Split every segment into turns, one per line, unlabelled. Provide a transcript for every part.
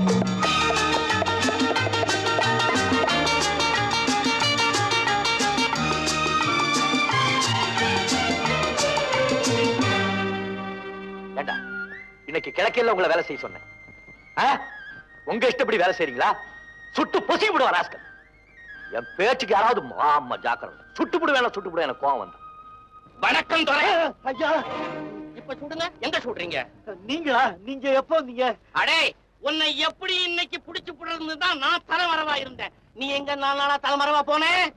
இன்னைக்கு கிழக்கையில உங்களை வேலை செய்ய சொன்னேன். உங்க இஷ்டப்படி வேலை செய்றீங்களா? சுட்டு பொசி விடுவார் ராஸ்கல். என் பேச்சுக்கு யாராவது மாமா ஜாக்கிரதை. சுட்டு விடுவேன் எனக்கு கோவம் வந்து.
வணக்கம் துரை.
ஐயா
இப்ப சுடுங்க. எங்க சுடுறீங்க?
நீங்களா? நீங்க எப்போ வந்தீங்க?
அடே உன்னை எப்படி இன்னைக்கு புடிச்சு புடுறதுதான் நான் தலைமறைவா இருந்தேன். நீ எங்க நாளா தலைமறைவா போனேன்?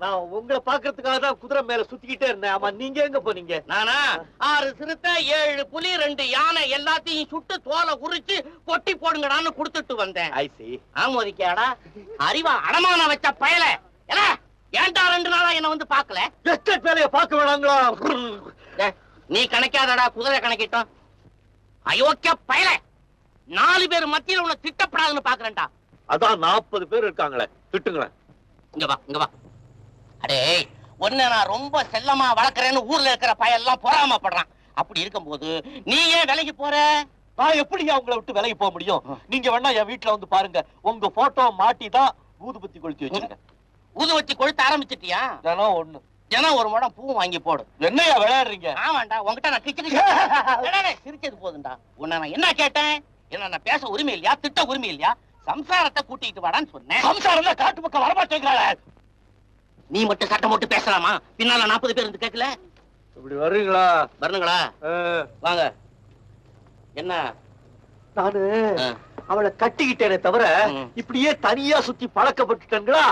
நான் உங்களை பாக்குறதுக்காக தான் குதிரை மேல சுத்திக்கிட்டே இருந்தேன். ஆமா, நீங்க எங்க போனீங்க?
நானா 6 சிறுத்தை 7 புலி 2 யானை எல்லாத்தையும் சுட்டு தோலை உரிச்சு கொட்டி போடுங்கடான்னு கொடுத்துட்டு வந்தேன்.
ஐ சி.
ஆமோதிக்காடா அறிவா அடமான வச்ச பயல. ஏன்டா 2 நாளா என்ன வந்து பாக்கல?
எஸ்டேட் வேலைய பார்க்க வேணாங்களா?
நீ கணக்காதடா, குதிரை கணக்கிட்டோம். அயோக்கிய பயல, 4 பேர் மத்தியில உன்னை திட்டப்படாதுன்னு பாக்குறேன்டா.
அதான் 40 பேர் இருக்காங்களே, திட்டுங்களேன்.
இங்க வா, இங்க வா. அடே ஒன்ன நான் ரொம்ப செல்லமா வளர்க்கறேன்னு ஊர்ல இருக்கிற பயெல்லாம் பொறாமப்படுறான். அப்படி இருக்கும்போது நீ ஏன் விலைக்கு போற?
நான் எப்படியா உங்களை விட்டு விலைக்கு போக முடியும்? நீங்க வேணா என் வீட்டுல வந்து பாருங்க. உங்க போட்டோ மாட்டிதான் ஊதுபத்தி கொளுத்தி வச்சிருக்கேன்.
ஊதுபத்தி கொளுத்த ஆரம்பிச்சிட்டியா?
தினம் ஒண்ணு.
தினம் ஒரு முடம் பூ வாங்கி போடு.
என்னையா விளையாடுறீங்க?
ஆமாண்டா, உங்ககிட்ட நான் சிரிச்சது போதுண்டா. உன்னை நான் என்ன கேட்டேன்? என்ன நான் பேச உரிமை இல்லையா? திட்ட உரிமை இல்லையா? சம்சாரத்தை கூட்டிட்டு வாடான்னு சொன்னேன்.
சம்சாரம் தான் காட்டு பக்கம் வரமாட்டேங்கிறாளே.
நீ மட்டும் சட்டம் போட்டு பேசலாமா? பின்னால 40 பேர் இருந்து கேட்கல.
இப்படி வர்றீங்களா?
வரணுங்களா? வாங்க. என்ன?
நானு அவளை கட்டிக்கிட்டேனே தவிர இப்படியே தனியா சுத்தி பழக்கப்பட்டுட்டேங்களா?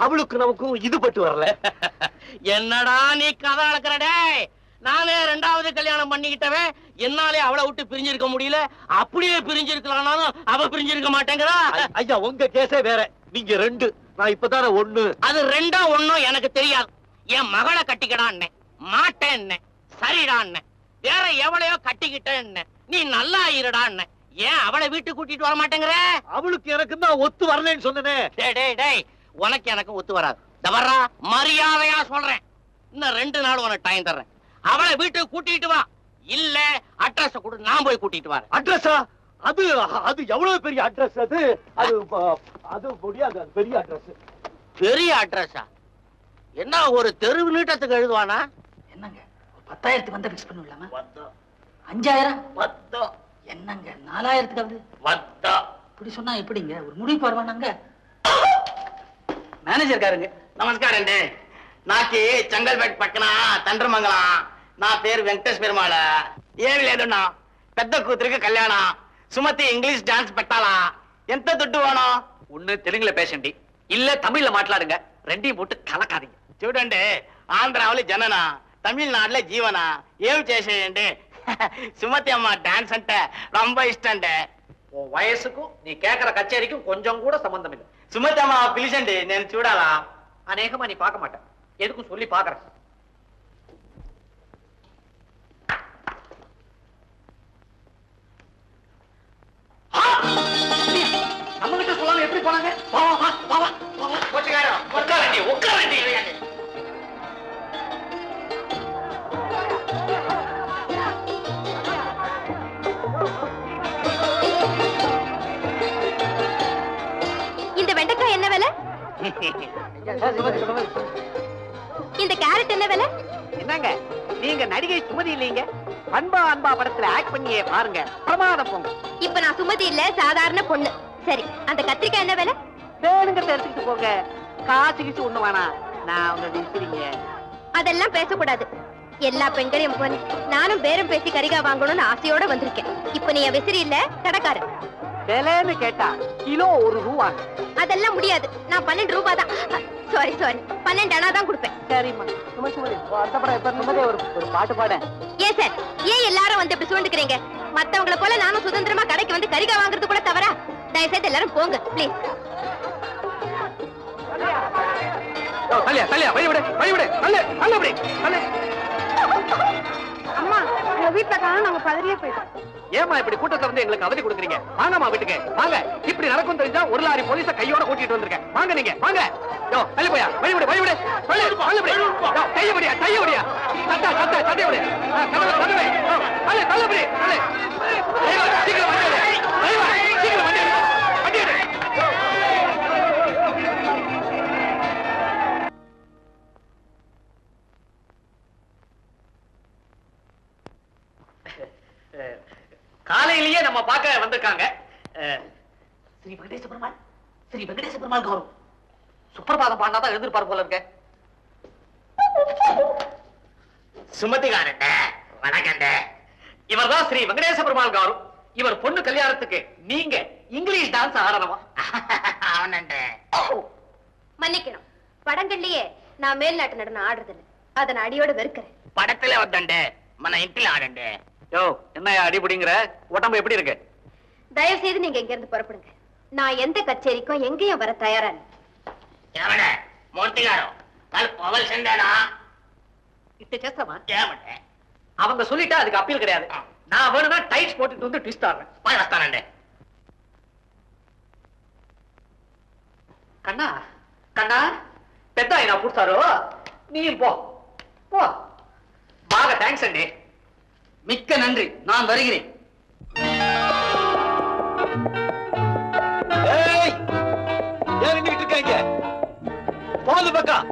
அவளுக்கு நமக்கும் இது பட்டு வரல.
என்னடா நீ கதை அளக்கிறடே? நானே 2வது கல்யாணம் பண்ணிக்கிட்டவன் என்னாலே அவளை விட்டு பிரிஞ்சிருக்க முடியல. அப்படியே பிரிஞ்சிருக்கலாம்னாலும் அவ பிரிஞ்சிருக்க மாட்டேங்கிறா.
ஐயா, உங்க கேஸே வேற. நீங்க 2, நான் இப்பதானே 1.
அது 2 1 எனக்கு தெரியாது. என் மகளை கட்டிக்கடான்னு மாட்டேன்னு சரிடான்னு வேற எவளையோ கட்டிக்கிட்டேன்னு நீ நல்லா இருடான்னு ஏன் அவளை வீட்டுக்கு கூட்டிட்டு வர மாட்டேங்கிற?
அவளுக்கு எனக்கு தான் ஒத்து வரலன்னு சொன்னனே.
டேய் உனக்கு எனக்கு ஒத்து வராது. தவறா மரியாதையா சொல்றேன். இன்னும் 2 நாள் உனக்கு டைம் தர்றேன். அவளை வீட்டுக்கு கூட்டிட்டு வா. இல்ல அட்ரஸ் கொடு, நான் போய் கூட்டிட்டு வரேன்.
அட்ரஸா? அது அது எவ்வளவு பெரிய அட்ரஸ்? அது முடியாது. அது பெரிய அட்ரஸ்.
பெரிய அட்ரஸா? என்ன ஒரு தெரு நீட்டத்துக்கு எழுதுவானா?
என்னங்க 10,000க்கு வந்த பிக்ஸ் பண்ணுவீங்களாமா? 5,000 என்னங்க 4,000க்கு
வந்தா
இப்படி சொன்னா எப்படிங்க? ஒரு முடிவு வருவானாங்க. மேனேஜர் காரங்க.
நமஸ்காரம். நாக்கி செங்கல்பேட் பக்கனா தண்டமங்கலம். நான் பேர் வெங்கடேஷ் பெருமாள். ఏమి లేదన్నా, పెద్ద కూతురికి కళ్యాణం. సుమతి ఇంగ్లీష్ డాన్స్ పెట్టాలా? ఎంత దుడ్డు వేణం?
ஒண்ணு தெலுங்குல பேசண்டி, இல்ல தமிழ்ல மாట్లాடுங்க. 2யும் போட்டு கலக்காதீங்க.
చూడండి, ఆంధ్రాలో జనన, తమిళనాడులో జీవన. ఏమి చేసేయండి? సుమతి అమ్మ డాన్స్ అంటే ரொம்ப ఇష్టండి.
உன் வயசுக்கும் நீ கேக்குற கச்சேரிக்கும் கொஞ்சம் கூட சம்பந்தம் இல்லை.
సుమతి అమ్మ పిలిచండి, నేను చూడాలా?
அநேகமா நீ பார்க்க மாட்டேன். எதுக்கும் சொல்லி பாக்குறேன். நம்ம கிட்ட சொல்லாம எப்படி போனாங்க?
உட்காரண்டி.
இந்த வெண்டைக்காய் என்ன விலை? இந்த கேரட் என்ன விலை?
என்னங்க நீங்க நடிகை சுமதி இல்லீங்க? அன்பா அன்பா படத்துல ஆக்ட் பண்ணியே பாருங்க, பிரமாதம் போங்க.
இப்ப நான் சுமதி இல்ல, சாதாரண பொண்ணு. சரி, அந்த கத்திரிக்காய் என்ன விலை?
வேணுங்கிறத எடுத்துக்கிட்டு போங்க. காசு கிச்சு ஒண்ணு வேணா, நான் அவங்க விசிறீங்க.
அதெல்லாம் பேசக்கூடாது. எல்லா பெண்களையும் போல நானும் பேரம் பேசி கரிகாய் வாங்கணும்னு ஆசையோட வந்திருக்கேன். இப்ப நீ விசிறி இல்ல, கடைக்காரன்.
விலைன்னு கேட்டா கிலோ 1 ரூபா.
அதெல்லாம் முடியாது. நான் 12 ரூபாய் தான். சாரி 12 அணா தான் கொடுப்பேன்.
சரிம்மா. சுமதி அடுத்த படம் எப்ப நிம்மதியா ஒரு பாட்டு பாட.
ஏன் சார், ஏன் எல்லாரும் வந்து இப்படி சுண்டுக்கிறீங்க? மத்தவங்கள போல நானும் சுதந்திரமா கடைக்கு வந்து கரிகாய் வாங்குறது கூட தவறா? தயவுசெய்து எல்லாரும் போங்க ப்ளீஸ்.
அம்மா, உங்க வீட்டுல காணோம், நாங்க பதறியே போயிட்டோம்.
ஏமா இப்படி கூட்டத்துல வந்து எங்களுக்கு அவதி கொடுக்குறீங்க? வாங்கம்மா வீட்டுக்கு வாங்க. இப்படி நடக்கும் தெரிஞ்சா 1 லாரி போலீஸ கையோட கூட்டிட்டு வந்திருக்கேன். வாங்க நீங்க வாங்க. யோ தள்ளி போயா, வழிவிடு வழிவிடு. கையபடியா கையபடியா. சட்டையோட கதவை தள்ளு தள்ளுபடி. சீக்கிரம் வந்து சீக்கிரம் வந்து வந்திருக்காங்க.
ஸ்ரீ வெங்கடேச பெருமாள், ஸ்ரீ வெங்கடேச பெருமாள் கௌரவம்.
சுப்பிரபாதம் பாடினாதான் எழுந்திருப்பாரு போல இருக்க.
சுமதிகாரண்ட வணக்கண்ட.
இவர்தான் ஸ்ரீ வெங்கடேச பெருமாள் கௌரவ். இவர் பொண்ணு கல்யாணத்துக்கு நீங்க இங்கிலீஷ் டான்ஸ் ஆடணுமா?
அவனண்ட.
மன்னிக்கணும், படங்கள்லயே நான் மேல்நாட்டு நடனம் ஆடுறது இல்ல, அதை நான் அடியோட வெறுக்கிறேன்.
படத்துல வந்தண்ட மன இன்டில ஆடண்ட.
யோ என்னையா அடிபடிங்கிற? உடம்பு எப்படி இருக்கு?
தயவு செய்து நீங்க இங்க இருந்து புறப்படுங்க. நான் எந்த கச்சேரிக்கும் எங்கேயும் வர தயாரா இல்லை.
ఏమడే మూర్తి గారు వాళ్ళు పోవలసిందేనా?
இட்டு చేస్తామా?
ఏమంటే
அவங்க சொல்லிட்டா அதுக்கு அப்பீல் கிடையாது. நான் வேணும்னா டைட்ஸ் போட்டுட்டு வந்து ட்விஸ்ட் ஆடுறேன்.
పోయి వస్తానండి.
கண்ணா கண்ணா పెద్ద ఆయన పూస్తారు, நீ போ போ. బాగా థ్యాంక్స్ అండి.
மிக்க நன்றி, நான் வருகிறேன்.
ஏன் நின்னுட்டு இருக்காங்க? போது பக்கம்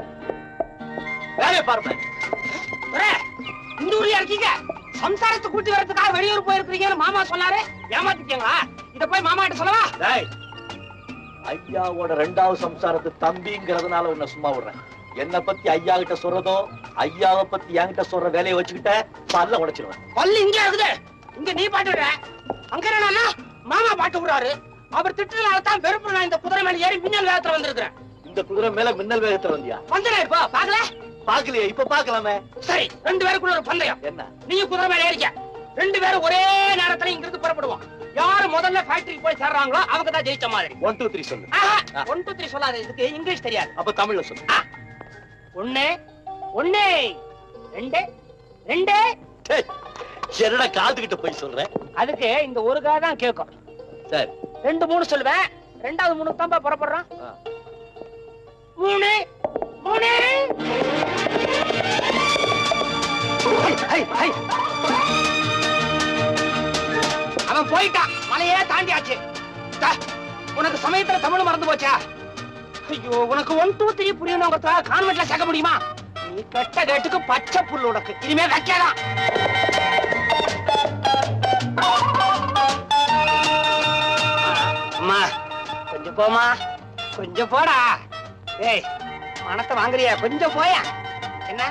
வேலையை பாருங்க.
இந்த ஊர்ல இருக்கீங்க, சம்சாரத்தை கூட்டி வரதுக்காக வெளியூர் போயிருக்கீங்கன்னு மாமா சொன்னாரு. ஏமாத்திட்டீங்களா? இத போய் மாமா கிட்ட சொல்லவா?
ஐயாவோட 2வது சம்சாரத்து தம்பிங்கிறதுனால உன்னை சும்மா விடுறேன். என்ன பத்தி ஐயா கிட்ட சொல்றதோ, ஐயாவை பத்தி என்கிட்ட சொல்ற வேலையை வச்சுக்கிட்ட பல்ல உடைச்சிருவேன்.
பல்லு இங்க இருக்குது, இங்க நீ பாட்டு விடுற. அங்க என்னன்னா மாமா பாட்டு விடுறாரு. அவர் திட்டத்தினால தான் வெறுப்பு நான் இந்த குதிரை மேல ஏறி மின்னல் வேகத்துல வந்திருக்கிறேன்.
இந்த குதிரை மேல மின்னல் வேகத்துல வந்தியா?
வந்தேன் இப்போ பாக்கல.
பாக்கலையா? இப்ப பாக்கலாமே.
சரி, 2 பேருக்குள்ள ஒரு பந்தயம்.
என்ன?
நீங்க குதிரை மேல ஏறிக்க, 2 பேரும் ஒரே நேரத்துல இங்க இருந்து புறப்படுவோம். யாரு முதல்ல ஃபேக்டரிக்கு போய் சேர்றாங்களோ அவங்க தான் ஜெயிச்ச மாதிரி.
1 2 3 சொல்லு.
1 2 3 சொல்லாத, இதுக்கு இங்கிலீஷ் தெரியாது.
அப்ப தமிழ்ல சொல்லு.
1 1 2 2.
என்னடா காதுகிட்ட போய் சொல்றேன்?
அதுக்கு இந்த ஒரு கா தான் கேட்கும்.
சரி,
2 3 சொல்லுவேன். 2வது 3 தான் புறப்படுறோம். 3 3. அவன் போயிட்டான், மலையே தாண்டியாச்சு. உனக்கு சமயத்துல தமிழ் மறந்து போச்சா? ஐயோ, உனக்கு 1 2 3 புரியணுங்கிறதுக்காக கான்வென்ட்ல சேர்க்க முடியுமா? நீ கெட்ட கேட்டுக்கு பச்சை புல்லு உனக்கு இனிமே வைக்கலாம். அம்மா கொஞ்சம் போமா, கொஞ்சம் போடா. ஏய், பணத்தை வாங்குறியா? கொஞ்சம் போயா. என்ன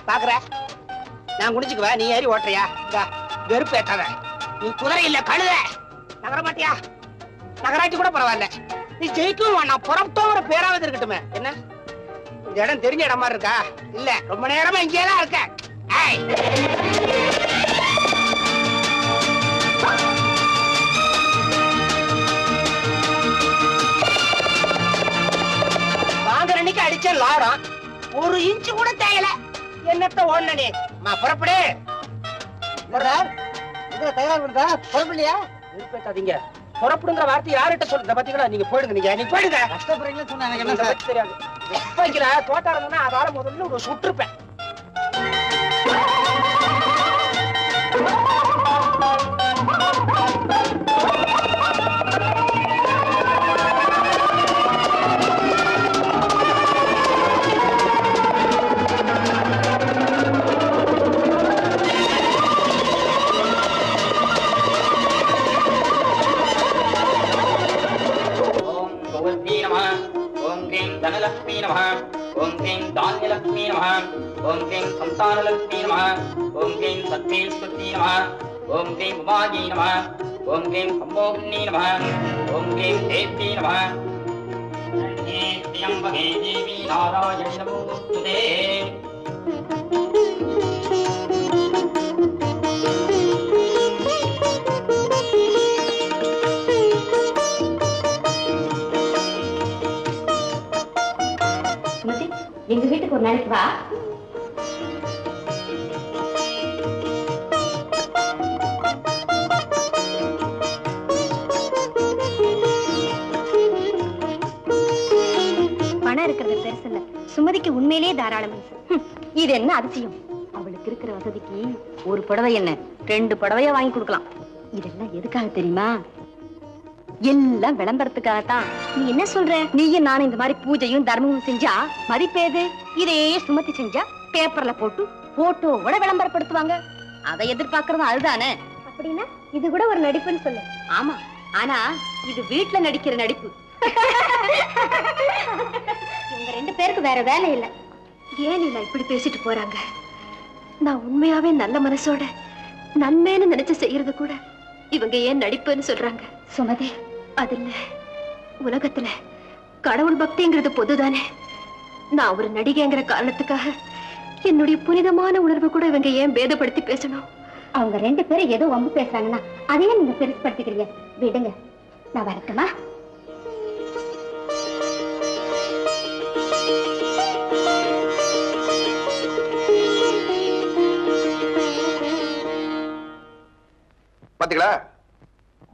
பாக்குற? நான் குடிச்சுக்குவேன், நீ ஏறி ஓட்டுறியா? வெறுப்பு ஏத்தாத. நீ குதிரை இல்ல கழுத. நகர மாட்டியா? நகராட்சி கூட பரவாயில்ல. நீ ஜெயிக்கவும் நான் புறப்பட்டோங்கிற பேராவது இருக்கட்டுமே. என்ன இந்த இடம் தெரிஞ்ச இடம் மாதிரி இருக்கா? இல்ல, ரொம்ப நேரமா இங்கேதான் இருக்க. வாங்குற அன்னைக்கு அடிச்ச லாரம் 1 இன்ச்சு கூட தேயல. என்னத்த ஓடனே? புறப்படு. புறப்படலையா? விருப்பத்தாதீங்க. புறப்படுங்கிற வார்த்தை யார்கிட்ட சொல்லுங்க பாத்தீங்களா? நீங்க போயிடுங்க. நீங்க போயிடுங்க. கஷ்டப்படுறீங்கன்னு சொன்னா எனக்கு என்ன சார் தெரியாது. வைக்கல தோட்டா இருந்தா அதால முதல்ல ஒரு சுற்றுப்பேன்.
धनलक्ष्मी नमः। ओम क्लीं धान्यलक्ष्मी नमः। ओम क्लीं संतानलक्ष्मी नमः। ओम क्लीं सत्त्वेश्वरी नमः। ओम क्लीं उमायै नमः। ओम क्लीं सम्मोहिनी नमः। ओम क्लीं देवी नमः। त्र्यंबके देवी नारायणी नमोस्तुते।
எங்க வீட்டுக்கு ஒரு நாளைக்கு வா. பணம் இருக்கிறது பெருசு இல்ல, சுமதிக்கு உண்மையிலேயே தாராளம். இது என்ன அதிசயம்? அவளுக்கு இருக்கிற வசதிக்கு ஒரு புடவை என்ன 2 புடவைய வாங்கி கொடுக்கலாம். இதெல்லாம் எதுக்காக தெரியுமா? எல்லாம் விளம்பரத்துக்காகத்தான். நீ என்ன சொல்ற? நீயும் நானும் இந்த மாதிரி பூஜையும் தர்மமும் செஞ்சா மதிப்பேது? இதையே சுமத்தி செஞ்சா பேப்பர்ல போட்டு போட்டோவோட விளம்பரப்படுத்துவாங்க. அதை எதிர்பார்க்கறதும் அதுதானே. அப்படின்னா இது கூட ஒரு நடிப்புன்னு சொல்லு. ஆமா, ஆனா இது வீட்ல நடிக்கிற நடிப்பு. இவங்க 2 பேருக்கு வேற வேலை இல்ல. ஏன் இல்ல இப்படி பேசிட்டு போறாங்க? நான் உண்மையாவே நல்ல மனசோட நன்மைன்னு நினைச்சு செய்யறது கூட இவங்க ஏன் நடிப்புன்னு சொல்றாங்க? சுமதி, அது இல்ல, உலகத்துல கடவுள் பக்திங்கிறது பொதுதானே. நான் ஒரு நடிகைங்கிற காரணத்துக்காக என்னுடைய புனிதமான உணர்வு கூட இவங்க ஏன் பேதப்படுத்தி பேசணும்? அவங்க 2 பேரும் ஏதோ வம்பு பேசுறாங்கன்னா அதையே நீங்க பெருசுப்படுத்திக்கிறீங்க. விடுங்க, நான் வரட்டுமா?
பாத்தீங்களா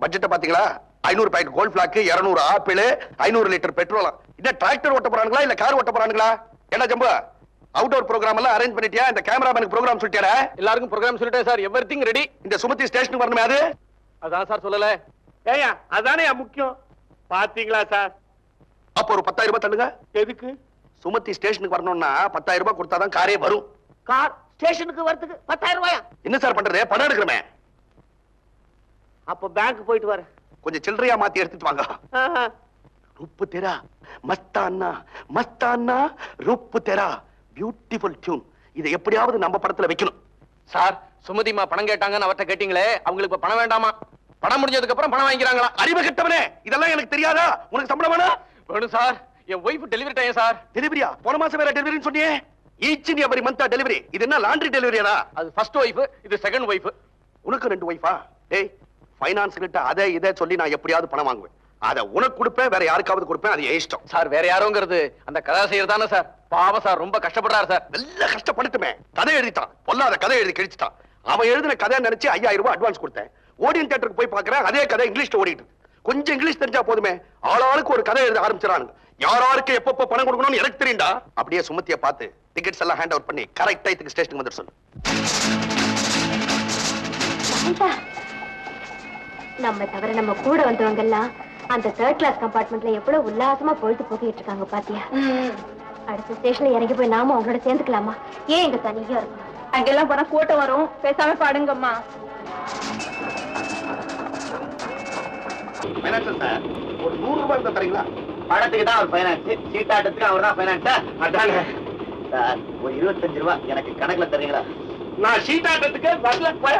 பட்ஜெட்ட பாத்தீங்களா? 500 packet Gold Flake, 200 apple, 500 litre petrol. இந்த டிராக்டர் ஓட்ட போறாங்களா இல்ல கார் ஓட்ட போறாங்களா? என்ன ஜம்பு, அவுட்டோர் ப்ரோகிராம் எல்லாம் அரேஞ்ச் பண்ணிட்டியா? இந்த கேமராமேனுக்கு ப்ரோகிராம் சொல்லிட்டியாடா?
எல்லாருக்கும் ப்ரோகிராம் சொல்லிட்டேன் சார். Everything ready.
இந்த சுமதி ஸ்டேஷனுக்கு வரணுமே, அது
அதான் சார் சொல்லல.
ஏயா அதானே முக்கியம். பாத்தீங்களா சார்?
அப்ப ஒரு 10,000 ரூபாய் தள்ளுங்க.
எதுக்கு?
சுமதி ஸ்டேஷனுக்கு வரணும்னா 10,000 ரூபாய் கொடுத்தாதான் காரே வரும்.
கார் ஸ்டேஷனுக்கு வரதுக்கு 10,000 ரூபாயா?
என்ன சார் பண்றது? பணம் எடுக்கிறமே.
அப்ப பேங்க் போயிட்டு வரேன்.
கொஞ்சம் சில்லறையா மாத்தி எடுத்துட்டு வாங்க. ரூப்பு தெரா மஸ்தானா, மஸ்தானா ரூப்பு தெரா. Beautiful tune. இதை எப்படியாவது நம்ம படத்துல வைக்கணும்.
சார், சுமதிமா பணம் கேட்டாங்கன்னு அவர்ட்ட கேட்டீங்களே, அவங்களுக்கு இப்ப பணம் வேண்டாமா? பணம் முடிஞ்சதுக்கு அப்புறம் பணம் வாங்கிக்கிறாங்களா?
அறிவு கெட்டவனே, இதெல்லாம் எனக்கு தெரியாதா? உனக்கு சம்பளம் வேணும்?
வேணும் சார். என் ஒய்ஃப் டெலிவரி டைம் சார்.
டெலிவரியா? போன மாசம் வேற டெலிவரின்னு சொன்னியே. Each and every month delivery. இது என்ன லாண்டரி டெலிவரியாடா?
அது ஃபர்ஸ்ட் ஒய்ஃப், இது செகண்ட் ஒய்ஃப்.
உனக்கு 2 ஒய்ஃபா? டேய், ஃபைனான்ஸ் கிட்ட அதை இதை சொல்லி நான் எப்படியாவது பணம் வாங்குவேன். அதை உனக்கு கொடுப்பேன், வேற யாருக்காவது கொடுப்பேன். அது என் இஷ்டம்.
சார், வேற யாரோங்கிறது அந்த கதாசிரியர் தானே சார். பாவம் சார், ரொம்ப கஷ்டப்படுறாரு சார்.
நல்ல கஷ்டப்பட்டுமே. கதை எழுதிட்டான், பொல்லாத கதை எழுதி கிழிச்சிட்டான். அவன் எழுதின கதை நினைச்சு 5,000 ரூபாய் அட்வான்ஸ் கொடுத்தேன். ஓடியன் தியேட்டருக்கு போய் பார்க்கறேன், அதே கதை இங்கிலீஷ்ல ஓடிட்டு. கொஞ்சம் இங்கிலீஷ் தெரிஞ்சா போதுமே, ஆளாளுக்கு ஒரு கதை எழுத ஆரம்பிச்சிடறானுங்க. யாராருக்கு எப்பப்ப பணம் கொடுக்கணும்னு எனக்கு தெரியும்டா. அப்படியே சுமத்திய பார்த்து டிக்கெட்ஸ் எல்லாம் ஹேண்ட் ஓவர் பண்ணி கரெக்ட் டைத்துக்கு ஸ்டேஷனுக்கு வந்துட்டு சொல்லு.
நம்ம தவிர நம்ம கூட வந்தவங்க எல்லாம் அந்த 3rd கிளாஸ் கம்பார்ட்மெண்ட்ல எவ்வளவு உல்லாசமா பொழுது போக்கிட்டு இருக்காங்க பாத்தியா? அடுத்த ஸ்டேஷன்ல இறங்கி போய் நாம அவங்களோட சேர்ந்துக்கலாமா? ஏன் எங்க தனியா இருக்கும்? அங்கெல்லாம் போனா கூட்டம் வரும். பேசாம பாடுங்கம்மா.
ஃபைனான்ஸ் சார், ஒரு 100 ரூபாய் இருந்தா தரீங்களா?
படத்துக்கு தான் அவர் பைனான்ஸ், சீட்டாட்டத்துக்கு அவர் தான் பைனான்ஸா? அதானே சார், ஒரு 25 ரூபாய் எனக்கு கணக்குல தரீங்களா? நான் சீட்டாட்டத்துக்கு வரல.